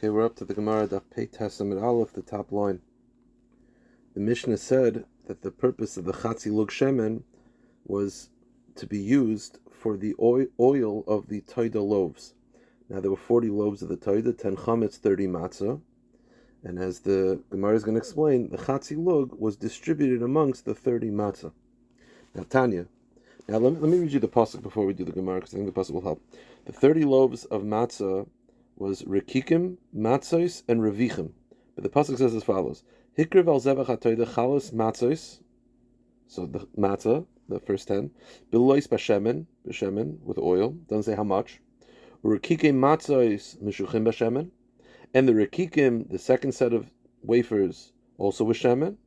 Okay, we're up to the Gemara Daf Pei Testament Aleph, the top line. The Mishnah said that the purpose of the Chatzi Lug Shemen was to be used for the oil of the Toida loaves. Now there were 40 loaves of the Toida, 10 chametz, 30 matzah. And as the Gemara is going to explain, the Chatzi Lug was distributed amongst the 30 matzah. Now Tanya. Now let me read you the pasuk before we do the Gemara, because I think the pasuk will help. The 30 loaves of matzah was rekikim, matzos, and revichim. But the pasuk says as follows: Hikriv al zevach hatoida chalos matzos. So the matzah, the first 10. Bilois b'shemen with oil. Doesn't say how much. Rekikim matzos mishuchim b'shemen, and the rekikim, the second set of wafers, also with shemen.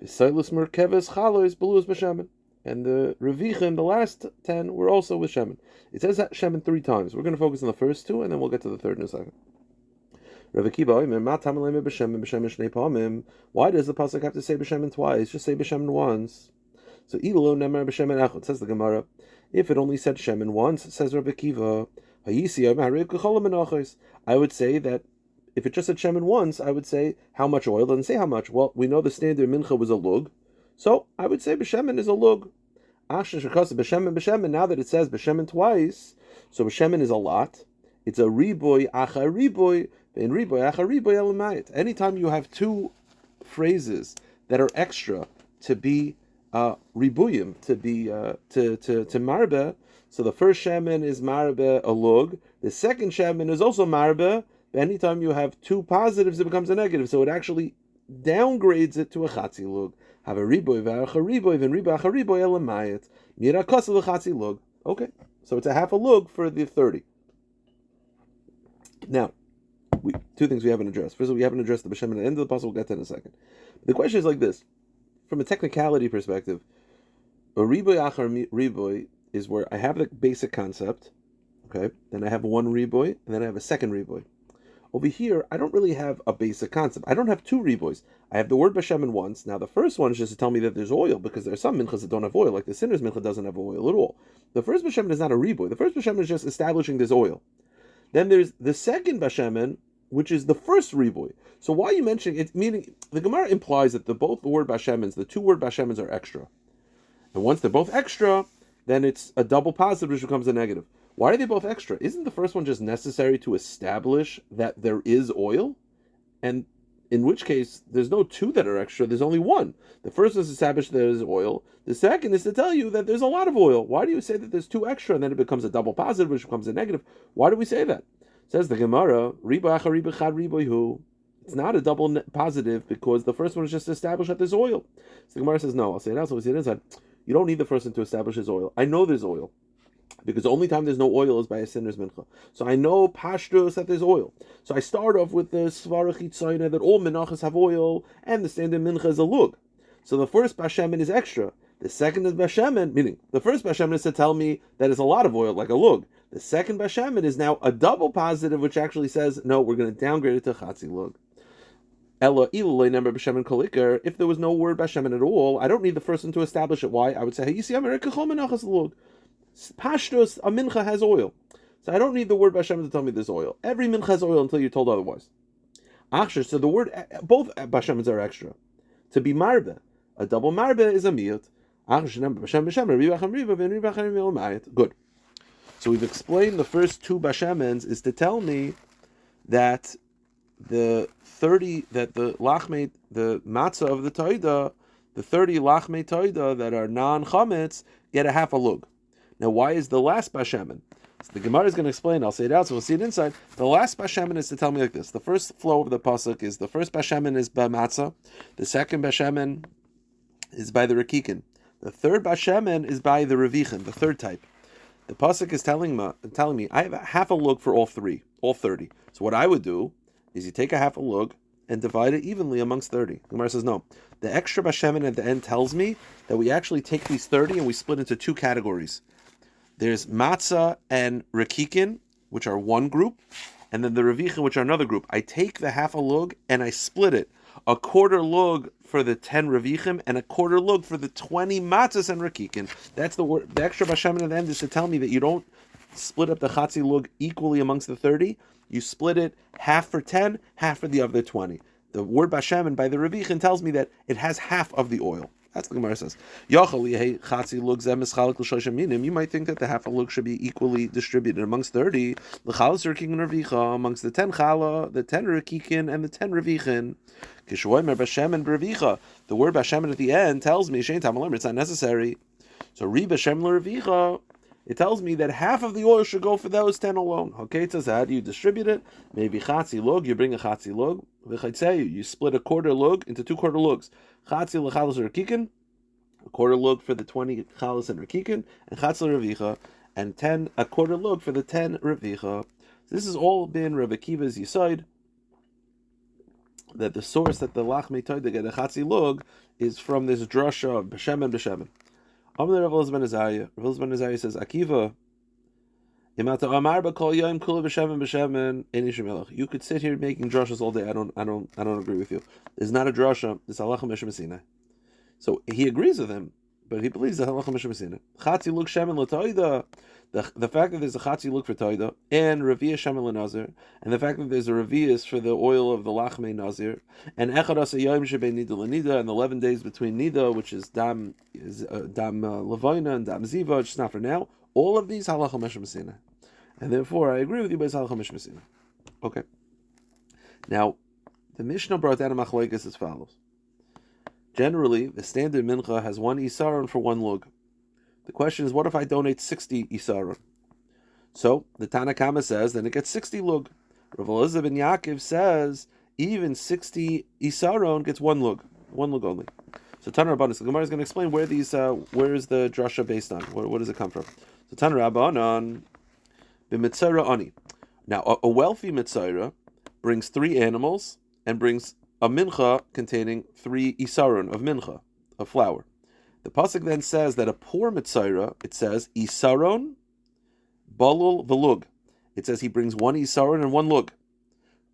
B'sailus merkeves chalos beluas b'shemen. And the revichim, the last 10, were also with shemen. It says that shemen 3 times. We're going to focus on the first 2, and then we'll get to the third in a second. Why does the pasuk have to say b'shemen twice? Just say b'shemen once. So ilo nemar b'shemen echad, says the Gemara. If it only said shemen once, says Rabbi Kiva, I would say that if it just said shemen once, I would say how much oil. It doesn't say how much. Well, we know the standard mincha was a lug, so I would say b'shemen is a lug. Now that it says b'shemen twice, so b'shemen is a lot. It's a riboy acha riboy, and riboy acha riboy elamayit. Anytime you have 2 phrases that are extra to be ribuyim, to be to marbe, so the first shemen is marbe a lug, the second shemen is also marbe. Anytime you have 2 positives, it becomes a negative, so it actually downgrades it to a chatzi lug. Have a riboy v'acha riboy and riboy acha riboy elamayit. Mirakas l'chatzi lug. Okay, so it's a half a lug for the 30. Now, 2 things we haven't addressed. First of all, we haven't addressed the b'shem at the end of the puzzle. We'll get to in a second. The question is like this: from a technicality perspective, a riboy acha riboy is where I have the basic concept. Okay, then I have 1 riboy, and then I have a second riboy. Over here, I don't really have a basic concept. I don't have 2 riboys. I have the word b'shemen once. Now, the first one is just to tell me that there's oil, because there are some minchas that don't have oil, like the sinner's mincha doesn't have oil at all. The first b'shemen is not a riboy. The first b'shemen is just establishing there's oil. Then there's the second b'shemen, which is the first riboy. So why are you mentioning it? Meaning, the Gemara implies that both the word b'shemens, the 2 word b'shemens are extra. And once they're both extra, then it's a double positive, which becomes a negative. Why are they both extra? Isn't the first one just necessary to establish that there is oil? And in which case, there's no 2 that are extra, there's only 1. The first is to establish there is oil. The second is to tell you that there's a lot of oil. Why do you say that there's 2 extra and then it becomes a double positive, which becomes a negative? Why do we say that? Says the Gemara, it's not a double positive because the first one is just to establish that there's oil. So the Gemara says, no, I'll say it out. So we say it inside. You don't need the first one to establish his oil. I know there's oil, because the only time there's no oil is by a sinner's mincha. So I know pashtus that there's oil. So I start off with the svara chitzaina that all menachos have oil, and the standard mincha is a lug. So the first bashemen is extra. The second is bashemen, meaning the first bashemen is to tell me that it's a lot of oil, like a lug. The second bashemen is now a double positive, which actually says, no, we're going to downgrade it to chatzi lug. Ella ilulay number b'shemen kolikar. If there was no word b'shemen at all, I don't need the first one to establish it. Why? I would say, hey, you see, Amerikachol menachos lug. Pashtus, a mincha has oil. So I don't need the word b'shemen to tell me there's oil. Every mincha has oil until you're told otherwise. Achshir, so the word, both b'shemens are extra. To be marbe, a double marbe is a miyut. Good. So we've explained the first 2 b'shemens is to tell me that the 30, that the lachmei, the matzah of the toida, the 30 lachmei toida that are non-chametz get a half a lug. Now, why is the last b'shemen? So the Gemara is going to explain. I'll say it out, so we'll see it inside. The last b'shemen is to tell me like this. The first flow of the pasuk is the first b'shemen is by matzah. The second b'shemen is by the rekikin. The third b'shemen is by the revichim, the third type. The pasuk is telling me I have a half a lug for all 30. So what I would do is you take a half a lug and divide it evenly amongst 30. The Gemara says no. The extra b'shemen at the end tells me that we actually take these 30 and we split into 2 categories. There's matzah and rekikin, which are one group, and then the revichim, which are another group. I take the half a lug and I split it. A quarter lug for the 10 revichim and a quarter lug for the 20 matzahs and rekikin. That's the word. The extra b'shemen at the end is to tell me that you don't split up the chatzi lug equally amongst the 30. you split it half for 10, half for the other 20. The word Bashemen by the Revichin tells me that it has half of the oil. That's what the Gemara says. You might think that the half a lug should be equally distributed amongst 30. Amongst the 10 chala, the 10 rekikin, and the 10 revichin. The word Bashemen at the end tells me it's not necessary. So Ri Bashem Revicha, it tells me that half of the oil should go for those 10 alone. Okay, it says how do you distribute it? Maybe chatzi lug, you bring a chatzi lug. You split a quarter lug into 2 quarter lugs. Chatzi lechalas rekikin, a quarter lug for the 20 chalas and rekikin, and chatzi revicha, and a quarter lug for the 10 revicha. This has all been Rabbi Akiva's Yisoid, that the source that the lachmei toida get a chatzi lug is from this drasha of Bashemen Bashemen. Rav Elazar ben Azariah says, Akiva, you could sit here making drashas all day. I don't agree with you. It's not a drasha. It's halacha Meshem Sinai. So he agrees with him, but he believes the halacha Meshem Sinai. Chatzi luk shemen l'toida. The fact that there's a chatzi luk for toida and revi'ah shemen l'nazir, and the fact that there's a revi'ah for the oil of the lachmei nazir, and echad asayim shebei nida l'nida, and the 11 days between nida, which is dam levina and dam ziva, which is not for now. All of these halacha Meshem Sinai. And therefore, I agree with you, but it's halacha Meshem Sinai. Okay. Now, the Mishnah brought down a machlokes as follows. Generally, the standard mincha has 1 isaron for 1 lug. The question is, what if I donate 60 isaron? So, the Tana Kama says, then it gets 60 lug. Rav Elazar ben Yaakov says, even 60 isaron gets 1 lug only. So, Tana Rabbanan, the Gemara is going to explain where is the drasha based on? Where does it come from? So, Tana Rabbanan, b'mitzayra ani. Now, a wealthy mitzayra brings 3 animals and brings a mincha containing 3 isaron of mincha, of flour. The pasuk then says that a poor mitzayra, it says isaron, balul velug. It says he brings 1 isaron and 1 lug.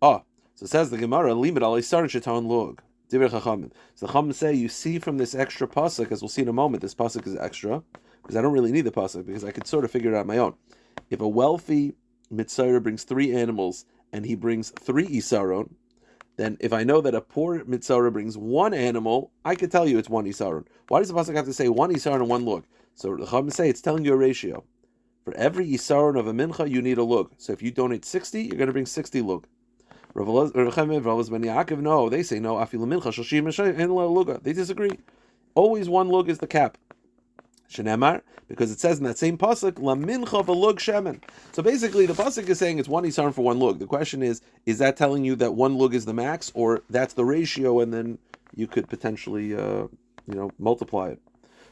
So it says the Gemara, limit al isaron shetan lug. Divrei Chachamim. So the Chachamim say, you see from this extra pasuk, as we'll see in a moment, this pasuk is extra, because I don't really need the pasuk, because I could sort of figure it out on my own. If a wealthy mitzayra brings 3 animals and he brings 3 isaron, then if I know that a poor mitzvah brings 1 animal, I could tell you it's 1 isaron. Why does the pasuk have to say 1 isaron and 1 lug? So the Chachamim say it's telling you a ratio. For every isaron of a mincha, you need a lug. So if you donate 60, you're going to bring 60 lug. Rav Elazar ben Yaakov, no, they say no. Afilu mincha shoshim luga. They disagree. Always 1 lug is the cap. Shenemar, because it says in that same pasuk, la mincha v'lug shemen. So basically, the pasuk is saying it's 1 isaron for 1 lug. The question is that telling you that 1 lug is the max, or that's the ratio, and then you could potentially, multiply it?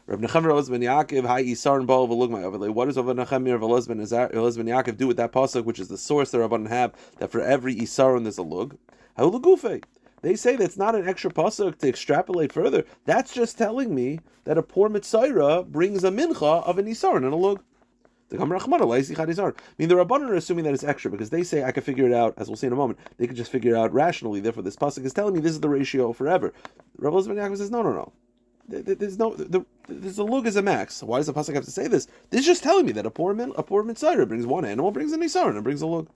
Rav Nachem Elazar ben Yaakov, hi isaron bal v'lug ma'avalei. What does Rav Nachem Elazar ben Yaakov do with that pasuk, which is the source the Rabbanan have that for every isaron there's a lug? How lugufei? They say that's not an extra pasuk to extrapolate further. That's just telling me that a poor mitzayra brings a mincha of an isaron and a lug. The Rabbanan are assuming that it's extra because they say I can figure it out, as we'll see in a moment. They could just figure it out rationally. Therefore, this pasuk is telling me this is the ratio forever. Rabbi Elazar ben Yaakov says no. There's a lug is a max. So why does the pasuk have to say this? This is just telling me that a poor mitzayra brings 1 animal, brings an isaron, and brings a lug.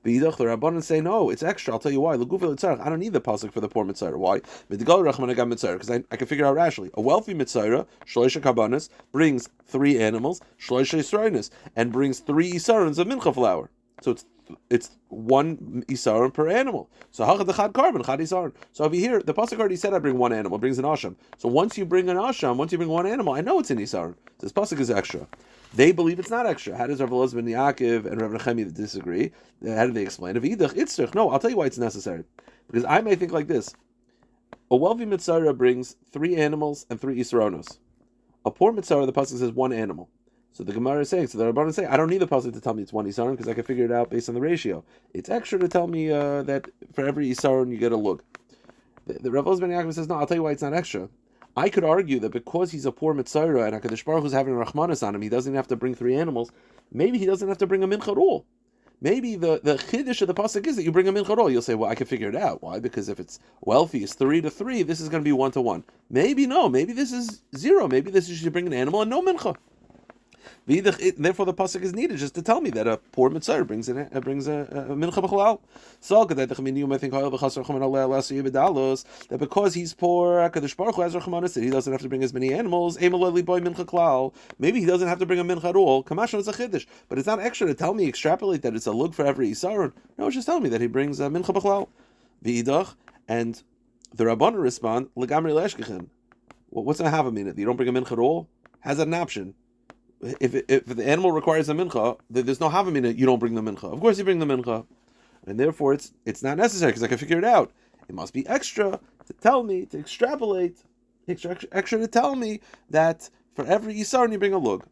The Rabbanan say no, it's extra. I'll tell you why. I don't need the pasuk for the poor mitzayra. Why? Because I can figure out rationally. A wealthy mitzayra, shloisha kabanas, brings 3 animals, shloisha yisroinis, and brings 3 isarons of mincha flour. So it's 1 isaron per animal. So hachad chad carbon, chad isaron. So over here, the pasuk already said I bring 1 animal, brings an asham. So once you bring 1 animal, I know it's an isaron. So this pasuk is extra. They believe it's not extra. How does Rav Elazar ben Yaakov and Rav Nachem disagree? How do they explain it? No, I'll tell you why it's necessary. Because I may think like this. A wealthy mitzvah brings 3 animals and 3 isaronos. A poor mitzvah, the pasuk says 1 animal. So the Gemara is saying, so the Rabbanan say, I don't need the pasuk to tell me it's 1 isaron because I can figure it out based on the ratio. It's extra to tell me that for every isaron you get a lug. The Rav Elazar ben Yaakov says, no, I'll tell you why it's not extra. I could argue that because he's a poor mitzayra and HaKadosh Baruch Hu's having Rachmanis on him, he doesn't have to bring 3 animals. Maybe he doesn't have to bring a mincha at all. Maybe the chiddush of the pasuk is that you bring a mincha at all. You'll say, well, I can figure it out. Why? Because if it's wealthy, it's 3 to 3. This is going to be 1 to 1. Maybe no. Maybe this is 0. Maybe this is you should bring an animal and no mincha. Therefore, the pasuk is needed just to tell me that a poor mitzvah brings a mincha b'chalal. So that because he's poor, Hakadosh Baruch Hu has rachmanis that he doesn't have to bring as many animals. Maybe he doesn't have to bring a mincha at all. Kamashon is a chiddush, but it's not extra to tell me, extrapolate that it's a lug for every isaron. No, it's just telling me that he brings a mincha b'chalal. V'idach, and the Rabbanan respond, L'gamri le'eshkechin. Well, what's a hava minute? You don't bring a mincha at all? Has an option. If the animal requires a mincha, there's no hava minute, you don't bring the mincha. Of course you bring the mincha. And therefore it's not necessary, because I can figure it out. It must be extra to tell me, to extrapolate, extra to tell me that for every isaron you bring a lug.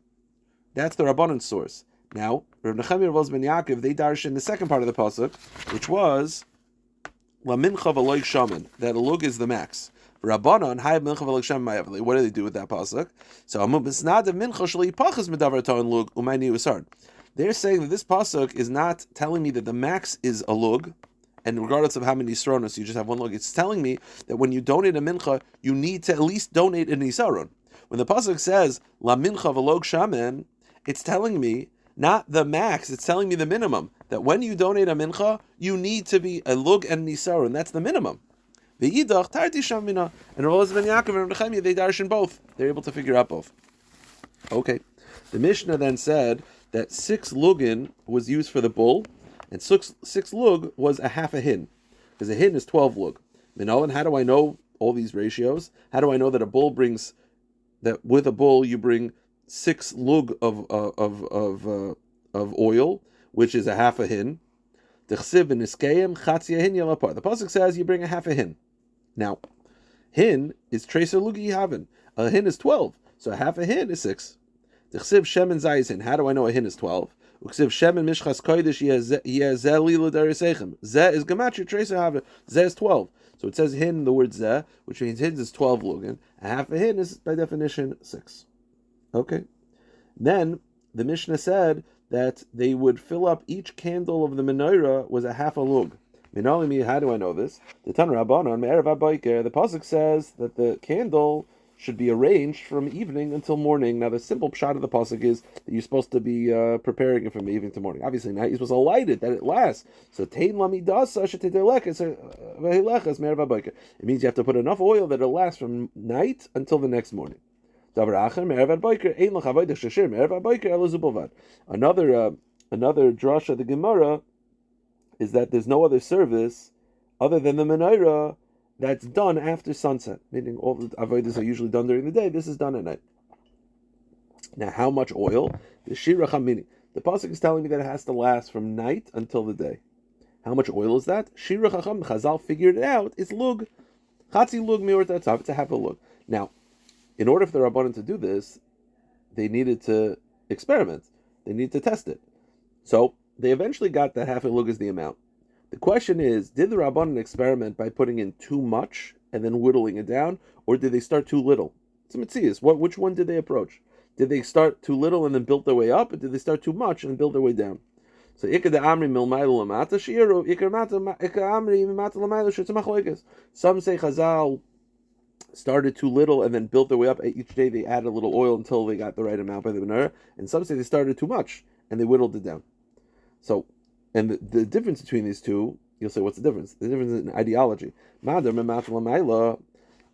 That's the Rabbanan source. Now, Rav Nechemia Rav Ben Yaakov, they darshan the second part of the pasuk, which was La mincha v'loik shaman, that a lug is the max. Rabbanan hay mincha v'loik shaman. What do they do with that pasuk? So misnad of mincha shli pachas medavar ton lug umayni usar. They're saying that this pasuk is not telling me that the max is a lug, and regardless of how many isronos you just have one lug. It's telling me that when you donate a mincha, you need to at least donate an isaron. When the pasuk says La mincha v'loik shaman, it's telling me not the max, it's telling me the minimum. That when you donate a mincha, you need to be a lug and an isaron. That's the minimum. The Yidach, Tarti Shamina, and Rav Ben Yaakov and Nechemia, they darshan both. They're able to figure out both. Okay. The Mishnah then said that 6 lugin was used for the bull, and 6 lug was a half a hin. Because a hin is 12 lug. Minolan, how do I know all these ratios? How do I know that a bull brings, that with a bull you bring 6 lug of oil, which is a half a hin. The pasuk says you bring a half a hin. Now, hin is tracer lugi haven. A hin is 12, so a half a hin is 6. The chsiv shemen zayis. How do I know a hin is 12? Uksiv shemen mishchas kodesh yeh lilu darisechem. Zeh is gematria tracer haven. Zeh is 12. So it says hin, the word zeh, which means hin is 12 lugin. A half a hin is by definition 6. Okay. Then the Mishnah said that they would fill up each candle of the menorah was a half a lug. Minalimi, how do I know this? The Tan Rabbanon, Me'erev HaBoker, the pasuk says that the candle should be arranged from evening until morning. Now the simple pshat of the pasuk is that you're supposed to be preparing it from evening to morning. Obviously now you're supposed to light it, that it lasts. So Tein Lamidasa Shetetelekes Vehilechas Me'erev HaBoker. It means you have to put enough oil that it'll last from night until the next morning. Another drasha of the Gemara is that there's no other service other than the menorah that's done after sunset. Meaning all the avodas are usually done during the day. This is done at night. Now, how much oil? The shira chamini. The pasuk is telling me that it has to last from night until the day. How much oil is that? Shira chacham. Chazal figured it out. It's lug. Chatzi lug miorta tzav. It's a half a lug. Now, in order for the Rabbanan to do this, they needed to experiment. They needed to test it. So they eventually got that half a lug is the amount. The question is, did the Rabbanan experiment by putting in too much and then whittling it down, or did they start too little? It's a mitzias. Which one did they approach? Did they start too little and then build their way up, or did they start too much and build their way down? So ikar de amri milmayla lamata shiru, ikar amri mimata lamayla shetzamachloikes. Some say Chazal started too little and then built their way up. Each day they added a little oil until they got the right amount by the menorah. And some say they started too much and they whittled it down. So, and the difference between these two, you'll say, what's the difference? The difference is in ideology. The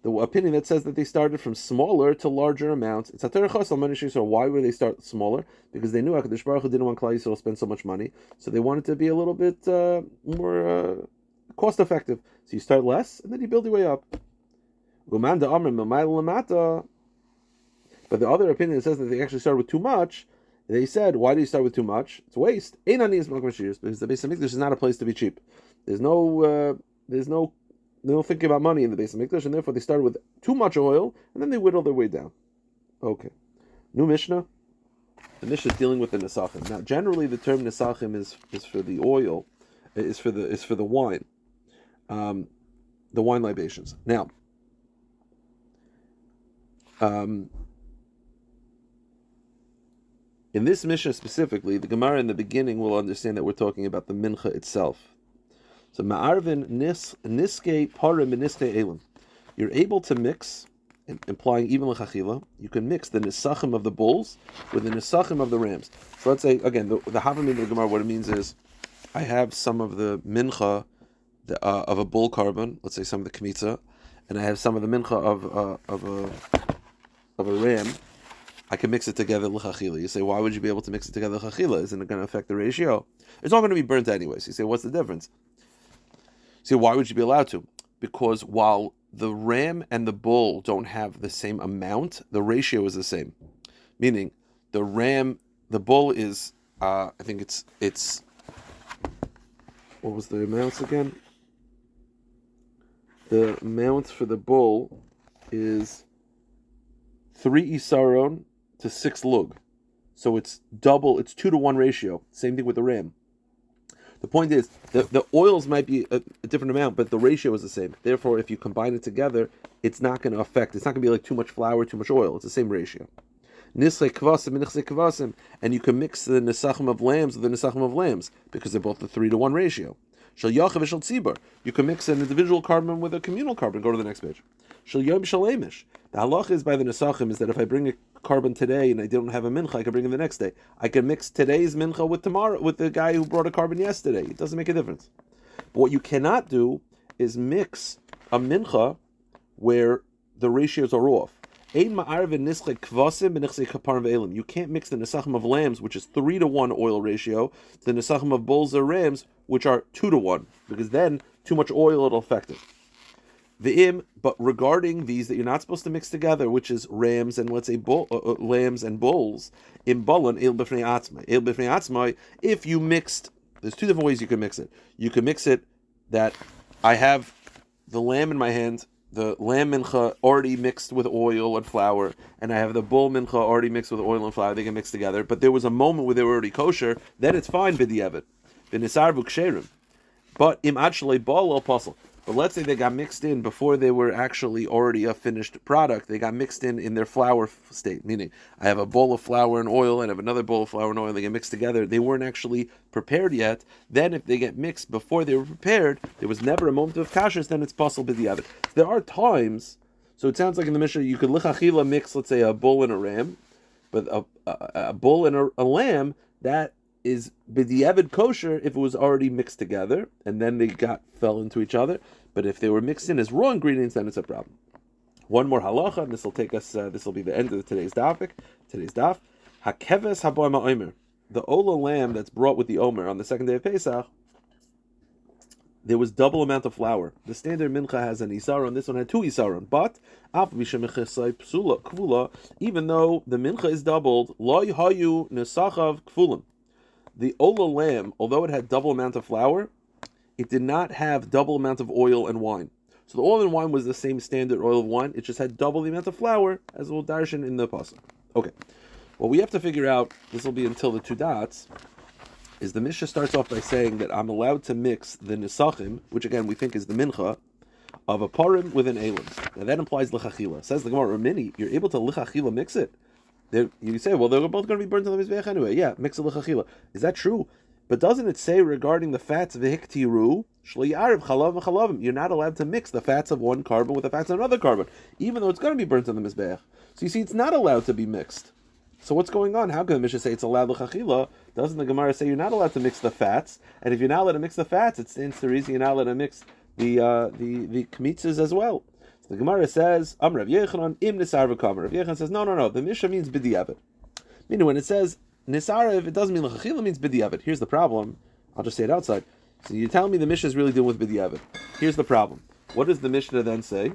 opinion that says that they started from smaller to larger amounts. It's so why would they start smaller? Because they knew HaKadosh Baruch Hu didn't want Klal Yisrael to spend so much money. So they wanted to be a little bit more cost effective. So you start less and then you build your way up. But the other opinion says that they actually started with too much. They said, why do you start with too much? It's waste. Because the Beis Hamikdash is not a place to be cheap. There's no thinking about money in the Beis Hamikdash, and therefore they started with too much oil, and then they whittle their way down. Okay. New Mishnah. The Mishnah is dealing with the Nesachim. Now, generally, the term Nesachim is for the oil, is for the wine, the wine libations. Now, in this Mishnah specifically, the Gemara in the beginning will understand that we're talking about the mincha itself. So ma'arvin niske parim niske elim. You're able to mix implying even l'chachila, you can mix the nisachim of the bulls with the nisachim of the rams. So let's say, again, the Havamim of the Gemara, what it means is, I have some of the mincha of a bull carbon, let's say some of the kmitza, and I have some of the mincha of a ram. I can mix it together l'chachila. You say, why would you be able to mix it together l'chachila? Isn't it going to affect the ratio? It's all going to be burnt anyways. You say, what's the difference? You say, why would you be allowed to? Because while the ram and the bull don't have the same amount, the ratio is the same. Meaning, the bull is, I think it's, what was the amounts again? The amount for the bull is 3 isaron to 6 lug. So it's double, it's 2-to-1 ratio. Same thing with the ram. The point is, the oils might be a different amount, but the ratio is the same. Therefore, if you combine it together, it's not going to affect, it's not going to be like too much flour, too much oil. It's the same ratio. Nische kvasim and nichse kvasim, and you can mix the nisachim of lambs with the nisachim of lambs, because they're both the 3-to-1 ratio. Shal yachav shal tzibur, you can mix an individual carbon with a communal carbon. Go to the next page. Shal yom shal emish. The halach is by the nisachim is that if I bring a carbon today and I don't have a mincha, I can bring it the next day. I can mix today's mincha with tomorrow with the guy who brought a carbon yesterday. It doesn't make a difference. But what you cannot do is mix a mincha where the ratios are off. You can't mix the nesachim of lambs, which is 3-to-1 oil ratio, to the nesachim of bulls or rams, which are 2-to-1, because then too much oil it'll affect it. But regarding these that you're not supposed to mix together, which is rams and let's say lambs and bulls, if you mixed, there's 2 different ways you can mix it. You can mix it that I have the lamb in my hand, the lamb mincha already mixed with oil and flour, and I have the bull mincha already mixed with oil and flour. They can mix together, but there was a moment where they were already kosher. Then it's fine b'diavad, v'nisar v'ksherim. But im ad shalei bal al pasal. But let's say they got mixed in before they were actually already a finished product. They got mixed in their flour state, meaning I have a bowl of flour and oil and I have another bowl of flour and oil. They get mixed together. They weren't actually prepared yet. Then if they get mixed before they were prepared, there was never a moment of kashrus, then it's possible b'diavad. There are times, so it sounds like in the Mishnah, you could lichachila mix, let's say, a bull and a ram, but a bull and a lamb, that is b'diavad kosher if it was already mixed together and then they fell into each other. But if they were mixed in as raw ingredients, then it's a problem. One more halacha, and this will take us. This will be the end of today's daf. Hakeves haboim ha'omer, the ola lamb that's brought with the omer on the second day of Pesach. There was double amount of flour. The standard mincha has an isaron. This one had 2 isaron. But even though the mincha is doubled, lo hayu nesachav kfulim. The ola lamb, although it had double amount of flour, it did not have double amount of oil and wine. So the oil and wine was the same standard oil of wine. It just had double the amount of flour, as we'll darshan in the pasuk. Okay. What we have to figure out, this will be until the 2 dots, is the Mishnah starts off by saying that I'm allowed to mix the nisachim, which again we think is the mincha, of a parim with an elim. Now that implies lichachila. Says the Gemara, Ramini, you're able to lichachila mix it? You say, well, they're both going to be burnt on the mizbeach anyway. Yeah, mix a lichachila. Is that true? But doesn't it say regarding the fats v'hiktiru shli'ariv chalav v'chalavim? You're not allowed to mix the fats of one carbon with the fats of another carbon, even though it's going to be burnt on the mizbeach. So you see, it's not allowed to be mixed. So what's going on? How can the Mishnah say it's allowed l'chachila? Doesn't the Gemara say you're not allowed to mix the fats? And if you're not allowed to mix the fats, it stands to reason you're not allowed to mix the kmitzas as well. So the Gemara says, Am Rav Yechanan im nisar v'kamer. Rav Yechanan says, no. The Mishnah means b'diavad. Meaning when it says nisarav, it doesn't mean l'chachila, it means b'diavad. Here's the problem. I'll just say it outside. So you're telling me the Mishnah is really dealing with b'diavad. Here's the problem. What does the Mishnah then say?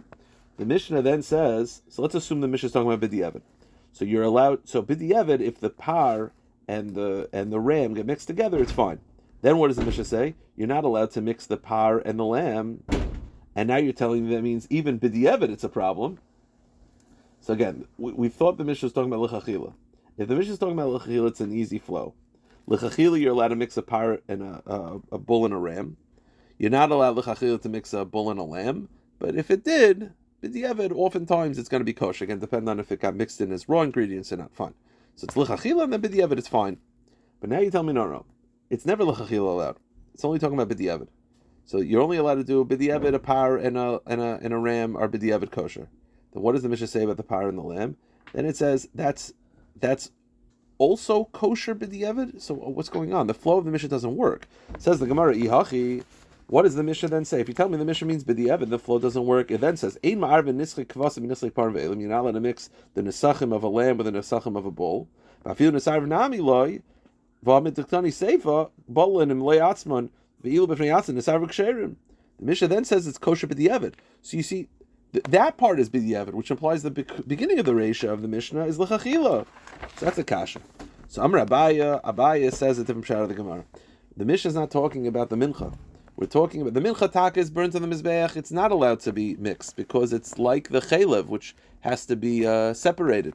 The Mishnah then says, so let's assume the Mishnah is talking about b'diavad. So you're allowed, so b'diavad, if the par and the ram get mixed together, it's fine. Then what does the Mishnah say? You're not allowed to mix the par and the lamb. And now you're telling me that means even b'diavad it's a problem. So again, we thought the Mishnah was talking about l'chachila. If the Mishnah is talking about l'chachila, it's an easy flow. L'chachila, you're allowed to mix a par and a bull and a ram. You're not allowed l'chachila to mix a bull and a lamb. But if it did, b'diavad, oftentimes it's going to be kosher. Again, depending on if it got mixed in as raw ingredients or not. Fine. So it's l'chachila and then b'diavad, it's fine. But now you tell me no. It's never l'chachila allowed. It's only talking about b'diavad. So you're only allowed to do b'diavad, a par and a ram are b'diavad kosher. then what does the Mishnah say about the par and the lamb? Then it says that's also kosher b'diavad. So what's going on? The flow of the Mishnah doesn't work. Says the Gemara, Ihachi. What does the Mishnah then say? If you tell me the Mishnah means b'diavad, the flow doesn't work. It then says, Ein ma'arvin nischik kvasim nischik par ve'elim. You're not allowed to mix the nesachim of a lamb with the nesachim of a bull. V'afilu nesarv nami loy v'amid tiktani seifa bolin im le'atzman v'ilu b'fnei atzman nesarv ksherim. The Mishnah then says it's kosher b'diavad. So you see, that part is b'diavad, which implies the beginning of the Reisha of the Mishnah is l'chachila. So that's a kasha. So Amr Abaya says a different shot of the Gemara. The Mishnah is not talking about the mincha. We're talking about the mincha taka is burnt on the mizbeach. It's not allowed to be mixed because it's like the chalev, which has to be separated.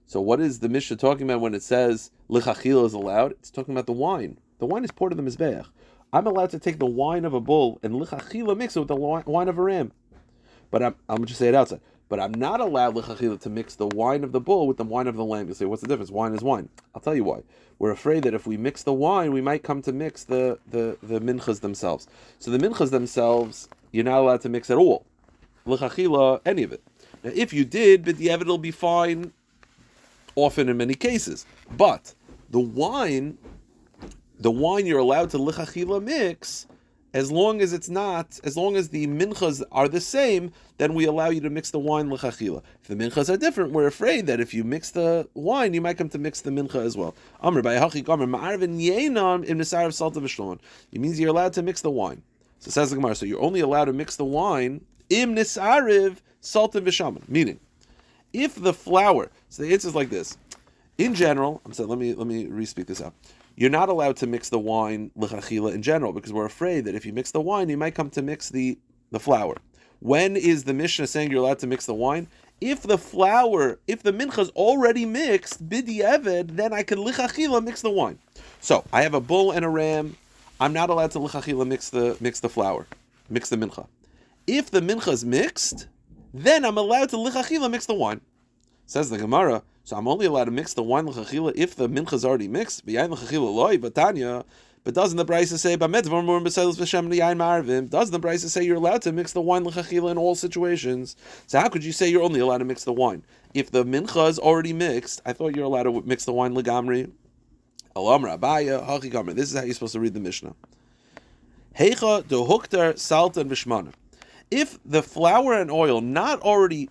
So what is the Mishnah talking about when it says l'chachila is allowed? It's talking about the wine. The wine is poured on the mizbeach. I'm allowed to take the wine of a bull and l'chachila mix it with the wine of a ram. But I'm just say it outside. But I'm not allowed l'chachila to mix the wine of the bull with the wine of the lamb. You say, what's the difference? Wine is wine. I'll tell you why. We're afraid that if we mix the wine, we might come to mix the minchas themselves. So the minchas themselves, you're not allowed to mix at all. L'chachila, any of it. Now, if you did, b'diavad it'll be fine, often in many cases. But the wine you're allowed to l'chachila mix, as long as the minchas are the same, then we allow you to mix the wine l'chachila. If the minchas are different, we're afraid that if you mix the wine, you might come to mix the mincha as well. Amr by hachi gomer ma'arvin yenam im nesarav salta v'shlon. It means you're allowed to mix the wine. So says the Gemara. So you're only allowed to mix the wine im nesarav salta v'shaman. Meaning, if the flour. So the answer is like this. In general, I'm saying. Let me re-speak this out. You're not allowed to mix the wine l'chachila in general because we're afraid that if you mix the wine, you might come to mix the flour. When is the Mishnah saying you're allowed to mix the wine? If the mincha is already mixed, b'diavad, then I can l'chachila mix the wine. So I have a bull and a ram. I'm not allowed to l'chachila mix the flour, mix the mincha. If the mincha is mixed, then I'm allowed to l'chachila mix the wine. Says the Gemara. So I'm only allowed to mix the wine l'chachila if the mincha is already mixed. But doesn't the Brisa say doesn't the Brisa say you're allowed to mix the wine l'chachila in all situations? So how could you say you're only allowed to mix the wine if the mincha is already mixed? I thought you're allowed to mix the wine l'gamri. Alamra Abaya hachi gomer. This is how you're supposed to read the Mishnah. Heicha do huktar salt and vishmana. If the flour and oil not only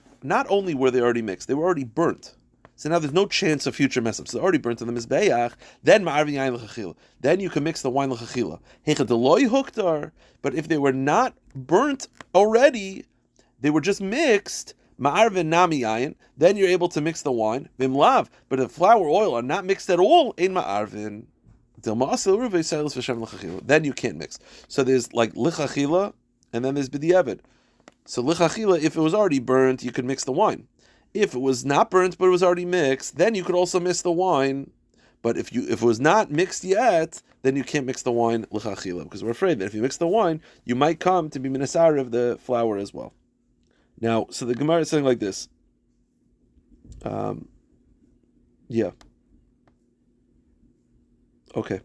were they already mixed, they were already burnt. So now there's no chance of future mess-ups. So they're already burnt in the mizbeach. Then ma'arvin yain l'chachila. Then you can mix the wine l'chachila. Heicha deloy huktar. But if they were not burnt already, they were just mixed. Ma'arvin nami yain. Then you're able to mix the wine. Vimlav. But if flour oil are not mixed at all, ein ma'arvin. Then you can't mix. So there's like l'chachila, and then there's b'diavad. So l'chachila, if it was already burnt, you could mix the wine. If it was not burnt but it was already mixed, then you could also mix the wine. But if it was not mixed yet, then you can't mix the wine l'chachila because we're afraid that if you mix the wine, you might come to be minasar of the flour as well. Now, so the Gemara is saying like this. Yeah. Okay.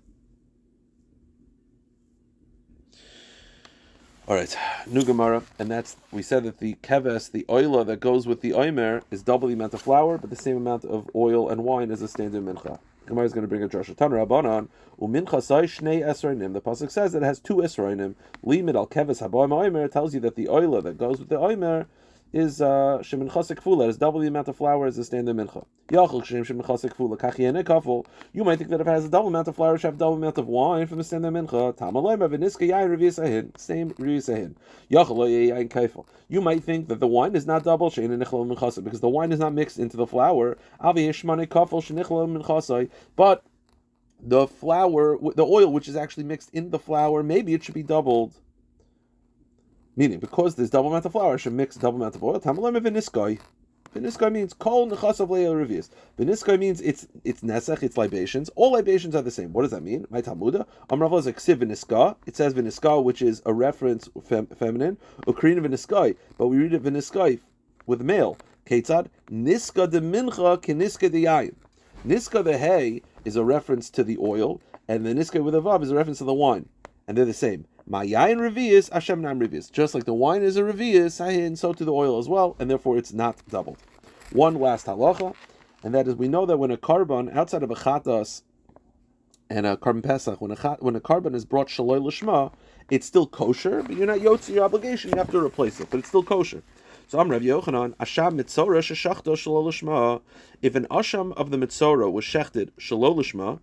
All right, new Gemara, and we said that the keves, the oila that goes with the oimer, is double the amount of flour, but the same amount of oil and wine as a standard mincha. Gemara is going to bring a drasha. Tan Rabbanan umincha sai shnei esrainim. The pasuk says that it has two esrainim. Limit al keves haboim oimer tells you that the oila that goes with the oimer is sheminchasik fula, is double the amount of flour as a standard mincha. Yachol shem sheminchasik fula kachiyene kafel. You might think that if it has a double amount of flour, it should have double amount of wine from the standard mincha. Tamaloyma v'niska yain revisahin, same revisahin. Yachol yain kafel. You might think that the wine is not double shein nichlo minchasik because the wine is not mixed into the flour. Avi yishmane kafel shenichlo minchasai, but the flour, the oil which is actually mixed in the flour, maybe it should be doubled. Meaning, because there's double amount of flour, I should mix double amount of oil. Tamalem v'niskai. V'niskai means kol nechasav le'el revius. V'niskai means it's nesach, it's libations. All libations are the same. What does that mean? My Talmuda. Amrav is like ksiv v'niska. It says v'niska, which is a reference feminine. Ukrin v'niskai, but we read it v'niskai with male. Ketzad niska de mincha keniska de yayin. Niska the hay is a reference to the oil, and the niska with a vav is a reference to the wine, and they're the same. Ma yain revius, Hashem nam revius. Just like the wine is a revius, and so to the oil as well, and therefore it's not doubled. One last halacha, and that is we know that when a carbon outside of a chatas and a carbon pesach, when a carbon is brought shaloi lishma, it's still kosher, but you're not yotzi your obligation. You have to replace it, but it's still kosher. So I'm Rabbi Yochanan. Asham mitzora sheshachta shaloi lishma. If an asham of the mitzora was shechted shaloi lishma,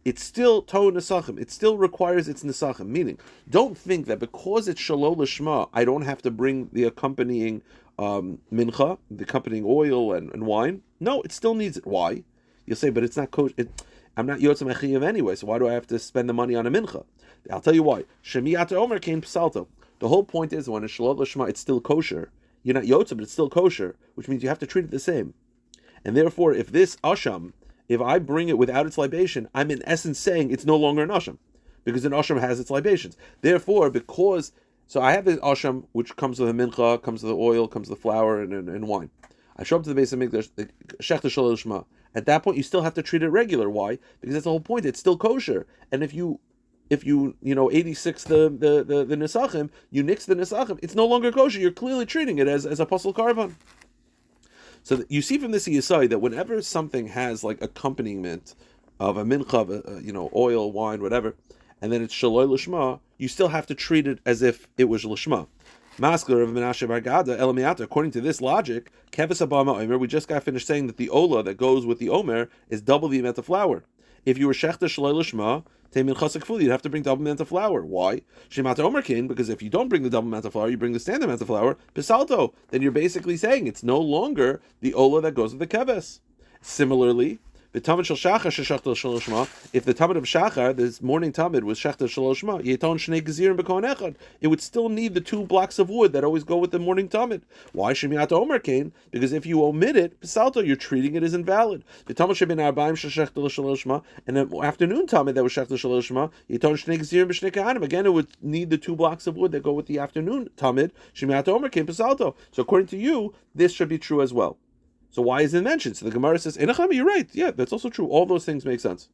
it's still to nesachim. It still requires its nesachim. Meaning, don't think that because it's shaloi lishma, I don't have to bring the accompanying mincha, the accompanying oil and wine. No, it still needs it. Why? You'll say, but it's not kosher. I'm not yotzei mechiyav anyway, so why do I have to spend the money on a mincha? I'll tell you why. Shemiyat omer came psalto. The whole point is when it's shaloi lishma, it's still kosher. You're not yotzei, but it's still kosher, which means you have to treat it the same. And therefore, if this asham, if I bring it without its libation, I'm in essence saying it's no longer an asham, because an asham has its libations. Therefore, so I have this asham which comes with a mincha, comes with the oil, comes with the flour and wine. I show up to the base of mikdash, the shechta shaloi lishma. At that point, you still have to treat it regular. Why? Because that's the whole point. It's still kosher. And if you 86 the nesachim, you nix the nesachim, it's no longer kosher. You're clearly treating it as a pasul carbon. So you see from this yisai that whenever something has like accompaniment of a mincha, oil, wine, whatever, and then it's shaloi lishma, you still have to treat it as if it was lishma. Maskler of Menachos bar Gada Elamiata. According to this logic, keves abama omer. We just got finished saying that the ola that goes with the omer is double the amount of flour. If you were shechta shaloi lishma, temin chasek fuli, you'd have to bring double amount of flour. Why? Shemata omer kin, because if you don't bring the double amount of flour, you bring the standard amount of flour. Pisalto, then you're basically saying it's no longer the ola that goes with the keves. Similarly, the tamid shel shachar sheshachta shel shma. If the tamid of shachar, this morning tamid, was shechta shel shma, yeton shnei gezirim b'kohen echad, it would still need the 2 blocks of wood that always go with the morning tamid. Why shemiat omer kain? Because if you omit it, psalto, you're treating it as invalid. The tamid shebin arbaim sheshachta shel shma, and the afternoon tamid that was shechta shel shma, yeton shnei gezirim b'shnei kahanim. Again, it would need the 2 blocks of wood that go with the afternoon tamid. Shemiat omer kain psalto. So according to you, this should be true as well. So why is it mentioned? So the Gemara says, you're right. Yeah, that's also true. All those things make sense.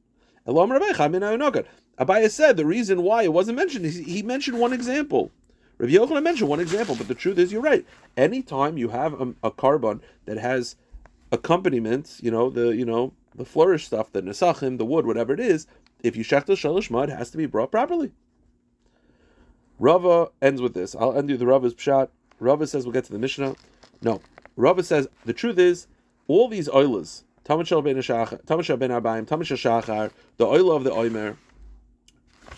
Abaye said the reason why it wasn't mentioned is he mentioned one example. Rabbi Yochanan mentioned one example, but the truth is you're right. Anytime you have a carbon that has accompaniment, the flourish stuff, the nesachim, the wood, whatever it is, if you shechta shalosh mud, it has to be brought properly. Rava ends with this. I'll undo the Rava's pshat. Rava says we'll get to the Mishnah. No. Rava says the truth is all these oilas, tamid shel ben shachar, tamid shel ben arbaim, tamid shel shachar, the oil of the oimer.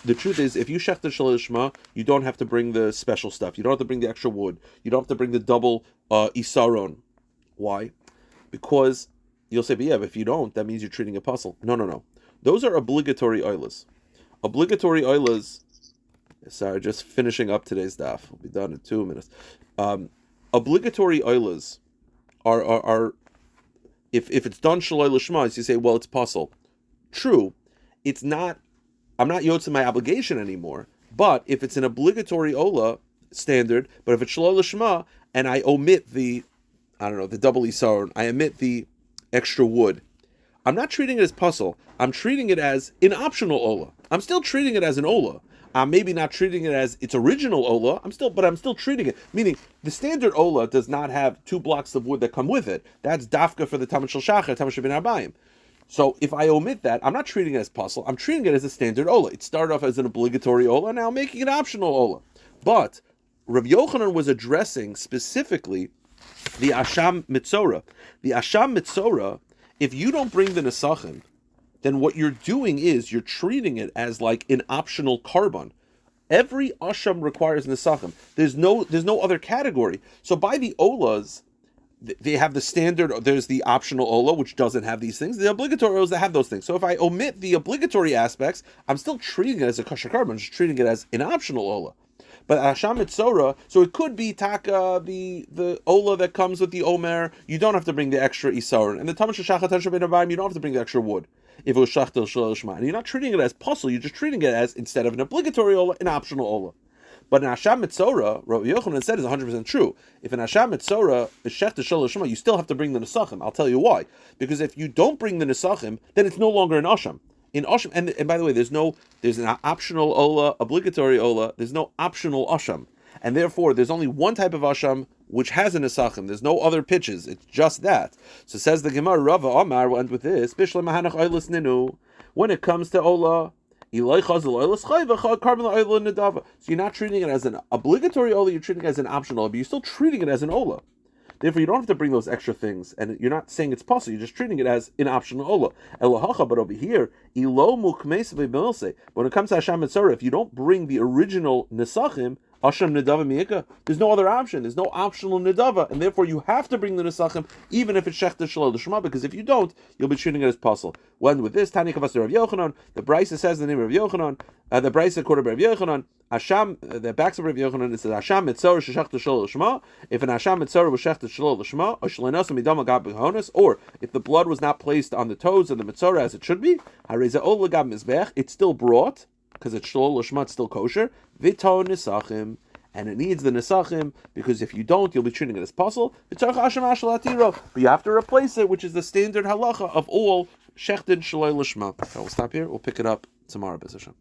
The truth is, if you shechta shel shma, you don't have to bring the special stuff. You don't have to bring the extra wood. You don't have to bring the double isaron. Why? Because you'll say, but yeah, but if you don't, that means you're treating a puzzle. No. Those are obligatory oilas. Obligatory oilas. Sorry, just finishing up today's daf. We'll be done in 2 minutes. Obligatory oilas are if it's done shaloi lishma, you say, well, it's puzzle. True, it's not. I'm not yotzei my obligation anymore. But if it's an obligatory ola standard, but if it's shaloi lishma and I omit the double isaron, I omit the extra wood, I'm not treating it as puzzle. I'm treating it as an optional ola. I'm still treating it as an ola. I'm maybe not treating it as its original ola. I'm still treating it. Meaning, the standard ola does not have 2 blocks of wood that come with it. That's dafka for the tamid shel shachar, tamid shel ben arbaim. So if I omit that, I'm not treating it as puzzle. I'm treating it as a standard ola. It started off as an obligatory ola, now I'm making it optional ola. But Rav Yochanan was addressing specifically the asham mitzora. The asham mitzora, if you don't bring the nesachim, then what you're doing is you're treating it as like an optional carbon. Every asham requires nesachim. There's no other category. So by the olas, they have the standard. There's the optional ola, which doesn't have these things. The obligatory olas that have those things. So if I omit the obligatory aspects, I'm still treating it as a kosher carbon. I'm just treating it as an optional ola. But asham mitzora, so it could be taka the ola that comes with the omer. You don't have to bring the extra isaron, and the tamid shel shachar, tamid shel ben arbaim, you don't have to bring the extra wood. If it was shachtel shel shma, and you're not treating it as puzzle, you're just treating it as, instead of an obligatory ola, an optional ola. But an asham mitzora, Rabbi Yochanan said, is 100% true. If an asham mitzora is shechta shel shma, you still have to bring the nesachim. I'll tell you why. Because if you don't bring the nesachim, then it's no longer an asham. In Asham, and by the way, there's an optional Ola, obligatory Ola, there's no optional Asham. And therefore, there's only one type of Asham which has an Nesachim. There's no other pitches. It's just that. So says the Gemara, Rava Omar, we'll end with this. When it comes to Ola, so you're not treating it as an obligatory Ola, you're treating it as an optional Ola, but you're still treating it as an Ola. Therefore, you don't have to bring those extra things, and you're not saying it's possible. You're just treating it as an optional Ola. But over here, when it comes to Hasham Mitzorah, if you don't bring the original Nesachim, Asham Nedava Mi'ika, there's no other option. There's no optional Nedava, and therefore you have to bring the Nesachim, even if it's Shechta Shalol L'Shema, because if you don't, you'll be treating it as puzzle. When with this, Tani Kavas Rav Yochanan, the Brisa says the name of Rav Yochanan, the Brisa quoted by Rav Yochanan, Hasham, the backs of Rav Yochanan, it says Hasham Mitzorah Shechta Shalol L'Shema. If an Hasham Mitzorah was Shechta Shalol L'Shema, or Shlenasam Midam Agab B'Honas, or if the blood was not placed on the toes of the Mitzorah as it should be, Hareza Ol L'Gab Mizbech, it's still brought, because it's Shalol L'Shema, it's still kosher, V'to Nisachim, and it needs the Nesachim, because if you don't, you'll be treating it as puzzle. But you have to replace it, which is the standard halacha of all Shechted Shaloi Lishma. We'll stop here. We'll pick it up tomorrow, B'ez Hashem.